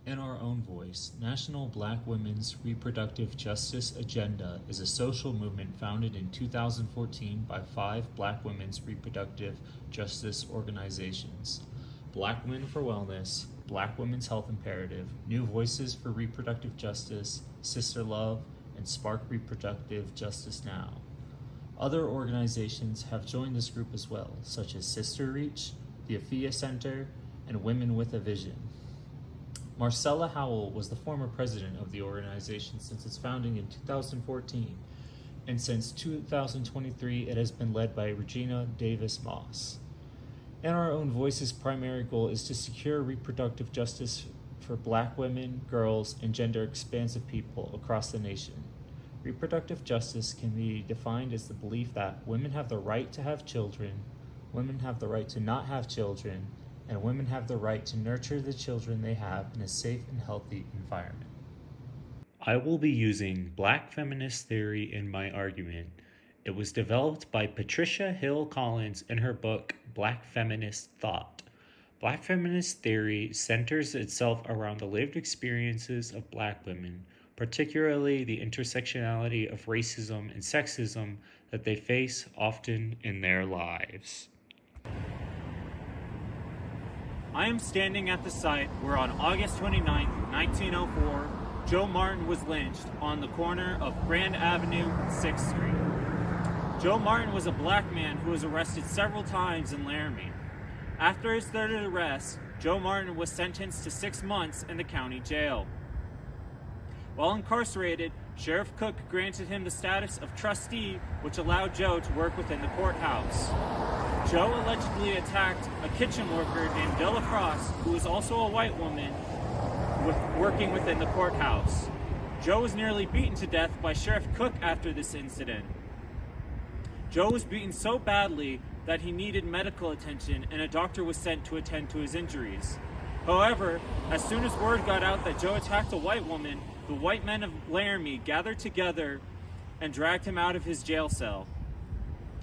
In our own voice, National Black Women's Reproductive Justice Agenda is a social movement founded in 2014 by 5 Black women's reproductive justice organizations: Black Women for Wellness, Black Women's Health Imperative, New Voices for Reproductive Justice, Sister Love, and Spark Reproductive Justice Now. Other organizations have joined this group as well, such as Sister Reach, the Afia Center, and Women with a Vision. Marcella Howell was the former president of the organization since its founding in 2014, and since 2023 it has been led by Regina Davis Moss. In Our Own Voice's primary goal is to secure reproductive justice for Black women, girls, and gender-expansive people across the nation. Reproductive justice can be defined as the belief that women have the right to have children, women have the right to not have children, and women have the right to nurture the children they have in a safe and healthy environment. I will be using Black feminist theory in my argument. It was developed by Patricia Hill Collins in her book, Black Feminist Thought. Black feminist theory centers itself around the lived experiences of Black women, particularly the intersectionality of racism and sexism that they face often in their lives. I am standing at the site where on August 29, 1904, Joe Martin was lynched on the corner of Grand Avenue and 6th Street. Joe Martin was a Black man who was arrested several times in Laramie. After his third arrest, Joe Martin was sentenced to 6 months in the county jail. While incarcerated, Sheriff Cook granted him the status of trustee, which allowed Joe to work within the courthouse. Joe allegedly attacked a kitchen worker named Della Cross, who was also a white woman working within the courthouse. Joe was nearly beaten to death by Sheriff Cook after this incident. Joe was beaten so badly that he needed medical attention, and a doctor was sent to attend to his injuries. However, as soon as word got out that Joe attacked a white woman, the white men of Laramie gathered together and dragged him out of his jail cell.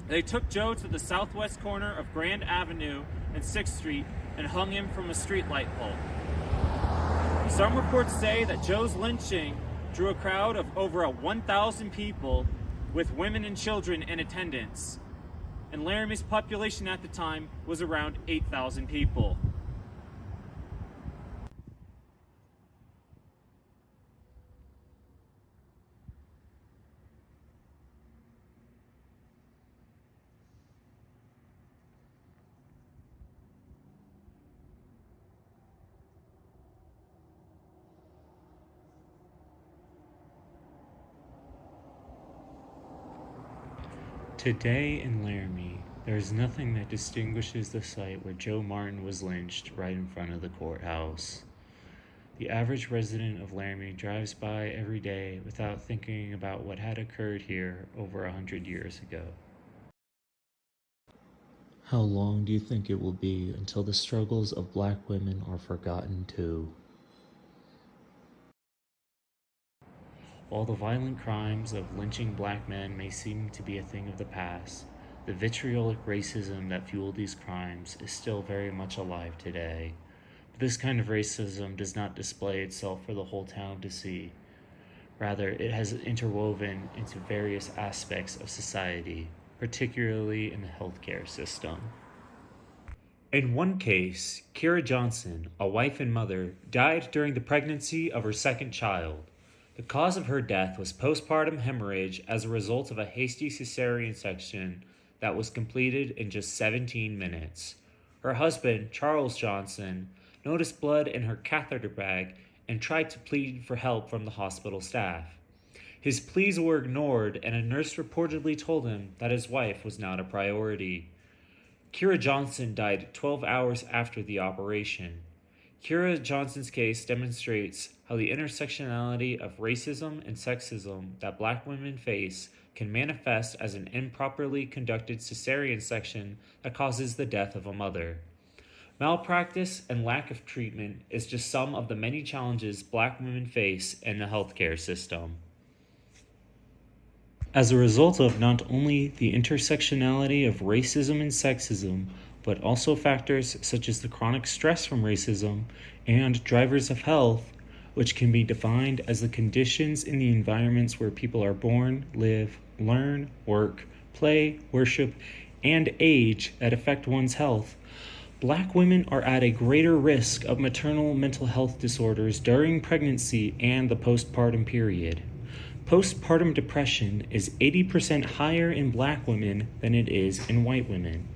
They took Joe to the southwest corner of Grand Avenue and 6th Street and hung him from a streetlight pole. Some reports say that Joe's lynching drew a crowd of over 1,000 people, with women and children in attendance, and Laramie's population at the time was around 8,000 people. Today in Laramie, there is nothing that distinguishes the site where Joe Martin was lynched right in front of the courthouse. The average resident of Laramie drives by every day without thinking about what had occurred here over 100 years ago. How long do you think it will be until the struggles of Black women are forgotten too? While the violent crimes of lynching Black men may seem to be a thing of the past, the vitriolic racism that fueled these crimes is still very much alive today. But this kind of racism does not display itself for the whole town to see. Rather, it has interwoven into various aspects of society, particularly in the healthcare system. In one case, Kira Johnson, a wife and mother, died during the pregnancy of her second child. The cause of her death was postpartum hemorrhage as a result of a hasty cesarean section that was completed in just 17 minutes. Her husband, Charles Johnson, noticed blood in her catheter bag and tried to plead for help from the hospital staff. His pleas were ignored, and a nurse reportedly told him that his wife was not a priority. Kira Johnson died 12 hours after the operation. Kira Johnson's case demonstrates how the intersectionality of racism and sexism that Black women face can manifest as an improperly conducted cesarean section that causes the death of a mother. Malpractice and lack of treatment is just some of the many challenges Black women face in the healthcare system. As a result of not only the intersectionality of racism and sexism, but also factors such as the chronic stress from racism and drivers of health, which can be defined as the conditions in the environments where people are born, live, learn, work, play, worship, and age that affect one's health. Black women are at a greater risk of maternal mental health disorders during pregnancy and the postpartum period. Postpartum depression is 80% higher in black women than it is in white women.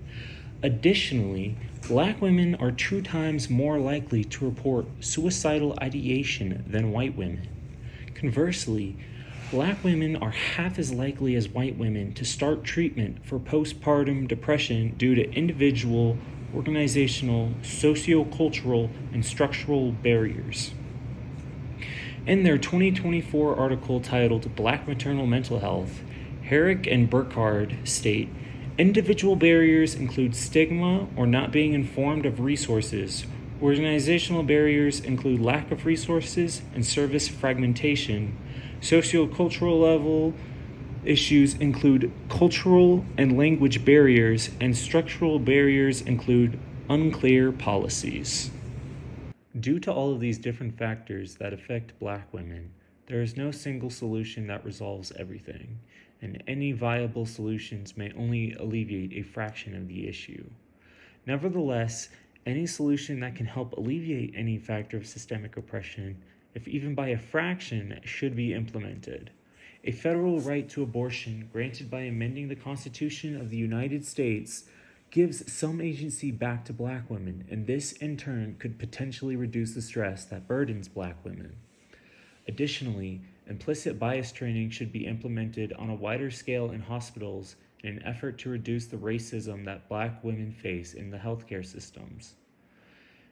Additionally, black women are 2 times more likely to report suicidal ideation than white women. Conversely, black women are half as likely as white women to start treatment for postpartum depression due to individual, organizational, sociocultural, and structural barriers. In their 2024 article titled Black Maternal Mental Health, Herrick and Burkhardt state, individual barriers include stigma or not being informed of resources. Organizational barriers include lack of resources and service fragmentation. Sociocultural level issues include cultural and language barriers, and structural barriers include unclear policies. Due to all of these different factors that affect black women, there is no single solution that resolves everything, and any viable solutions may only alleviate a fraction of the issue. Nevertheless, any solution that can help alleviate any factor of systemic oppression, if even by a fraction, should be implemented. A federal right to abortion granted by amending the Constitution of the United States gives some agency back to black women, and this in turn could potentially reduce the stress that burdens black women. Additionally, implicit bias training should be implemented on a wider scale in hospitals in an effort to reduce the racism that black women face in the healthcare systems.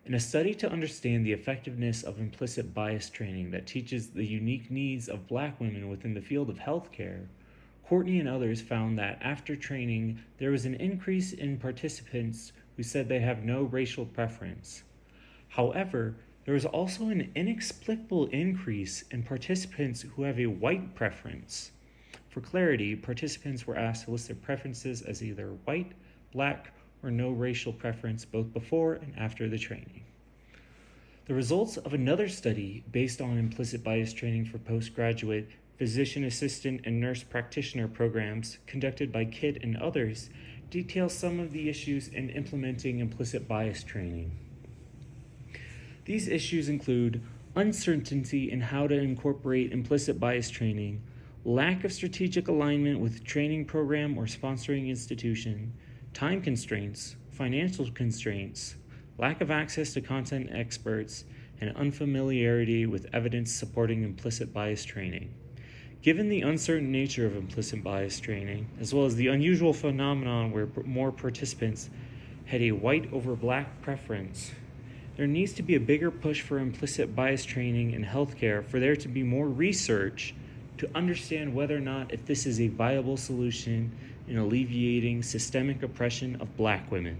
In a study to understand the effectiveness of implicit bias training that teaches the unique needs of black women within the field of healthcare, Courtney and others found that after training, there was an increase in participants who said they have no racial preference. However, there was also an inexplicable increase in participants who have a white preference. For clarity, participants were asked to list their preferences as either white, black, or no racial preference both before and after the training. The results of another study based on implicit bias training for postgraduate physician assistant and nurse practitioner programs conducted by KIT and others detail some of the issues in implementing implicit bias training. These issues include uncertainty in how to incorporate implicit bias training, lack of strategic alignment with training program or sponsoring institution, time constraints, financial constraints, lack of access to content experts, and unfamiliarity with evidence supporting implicit bias training. Given the uncertain nature of implicit bias training, as well as the unusual phenomenon where more participants had a white over black preference, there needs to be a bigger push for implicit bias training in healthcare for there to be more research to understand whether or not if this is a viable solution in alleviating systemic oppression of black women.